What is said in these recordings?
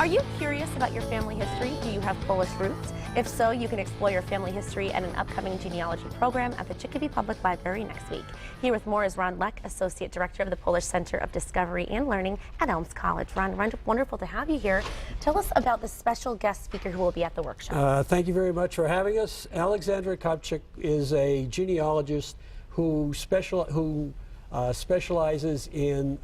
Are you curious about your family history? Do you have Polish roots? If so, you can explore your family history at an upcoming genealogy program at the Chicopee Public Library next week. Here with more is Ron Leck, Associate Director of the Polish Center of Discovery and Learning at Elms College. Ron, wonderful to have you here. Tell us about the special guest speaker who will be at the workshop. Thank you very much for having us. Alexandra Kopchik is a genealogist who specializes in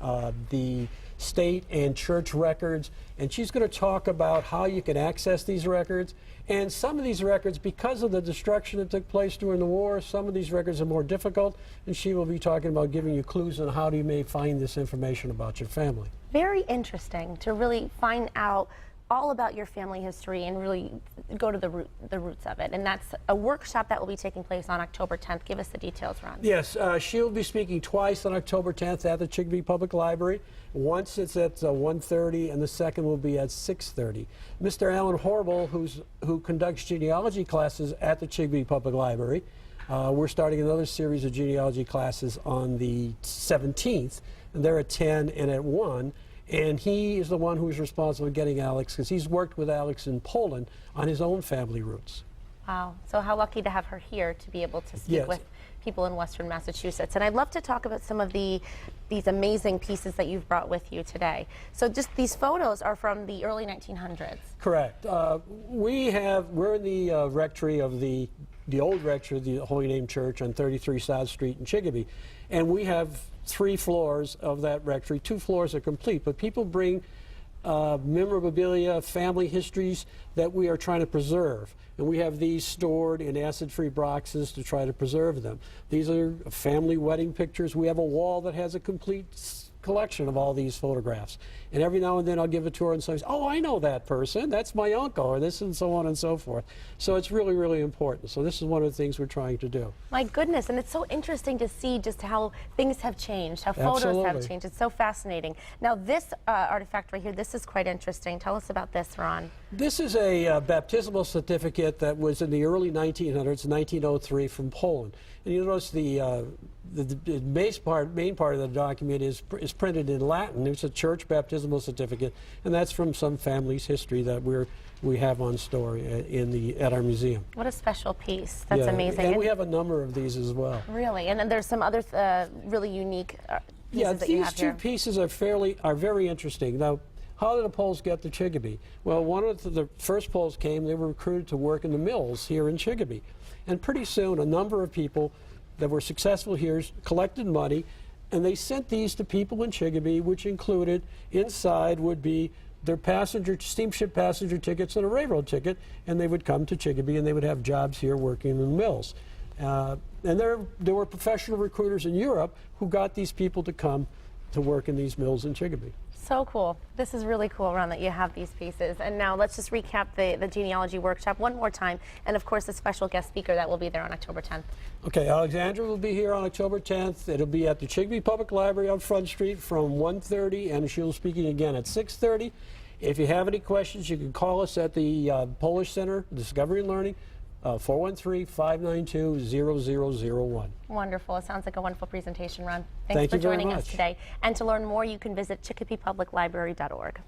the state and church records, and she's going to talk about how you can access these records. And some of these records, because of the destruction that took place during the war, some of these records are more difficult, and she will be talking about giving you clues on how you may find this information about your family. Very interesting to really find out all about your family history and really go to the roots of it. And that's a workshop that will be taking place on October 10th. Give us the details, Ron. Yes, she'll be speaking twice on October 10th at the Chicopee Public Library. Once it's at 1:30 and the second will be at 6:30. Mr. Alan Horrible, who conducts genealogy classes at the Chicopee Public Library, we're starting another series of genealogy classes on the 17th, and they're at 10 and at 1. And he is the one who's responsible for getting Alex, because he's worked with Alex in Poland on his own family roots. Wow. So how lucky to have her here to be able to speak with people in Western Massachusetts. And I'd love to talk about some of these amazing pieces that you've brought with you today. So just these photos are from the early 1900s. Correct. We're in the rectory of the old rectory of the Holy Name Church on 33 South Street in Chicopee. And we have 3 floors of that rectory. 2 floors are complete, but people bring memorabilia, family histories that we are trying to preserve. And we have these stored in acid-free boxes to try to preserve them. These are family wedding pictures. We have a wall that has a complete collection of all these photographs. And every now and then I'll give a tour and say, oh, I know that person. That's my uncle, or this, and so on and so forth. So it's really, really important. So this is one of the things we're trying to do. My goodness, and it's so interesting to see just how things have changed, how photos have changed. It's so fascinating. Now this artifact right here, this is quite interesting. Tell us about this, Ron. This is a baptismal certificate that was in the early 1900s, 1903, from Poland. And you notice the main part of the document is printed in Latin. It's a church baptismal certificate, and that's from some family's history that we have on store at our museum. What a special piece. That's amazing. And we have a number of these as well. Really? And then there's some other really unique pieces that you have here. These 2 pieces are very interesting. Now, how did the Poles get to Chicopee? Well, one of the first Poles came, they were recruited to work in the mills here in Chicopee. And pretty soon, a number of people that were successful here collected money, and they sent these to people in Chicopee, which included, inside would be their steamship passenger tickets and a railroad ticket, and they would come to Chicopee and they would have jobs here working in the mills. And there were professional recruiters in Europe who got these people to come to work in these mills in Chicopee. So cool. This is really cool, Ron, that you have these pieces. And now let's just recap the genealogy workshop one more time, and of course the special guest speaker that will be there on October 10th. Okay, Alexandra will be here on October 10th. It'll be at the Chicopee Public Library on Front Street from 1:30, and she'll be speaking again at 6:30. If you have any questions, you can call us at the Polish Center, Discovery and Learning, 413-592-0001. Wonderful. It sounds like a wonderful presentation, Ron. Thanks for joining us today. And to learn more, you can visit ChicopeePublicLibrary.org.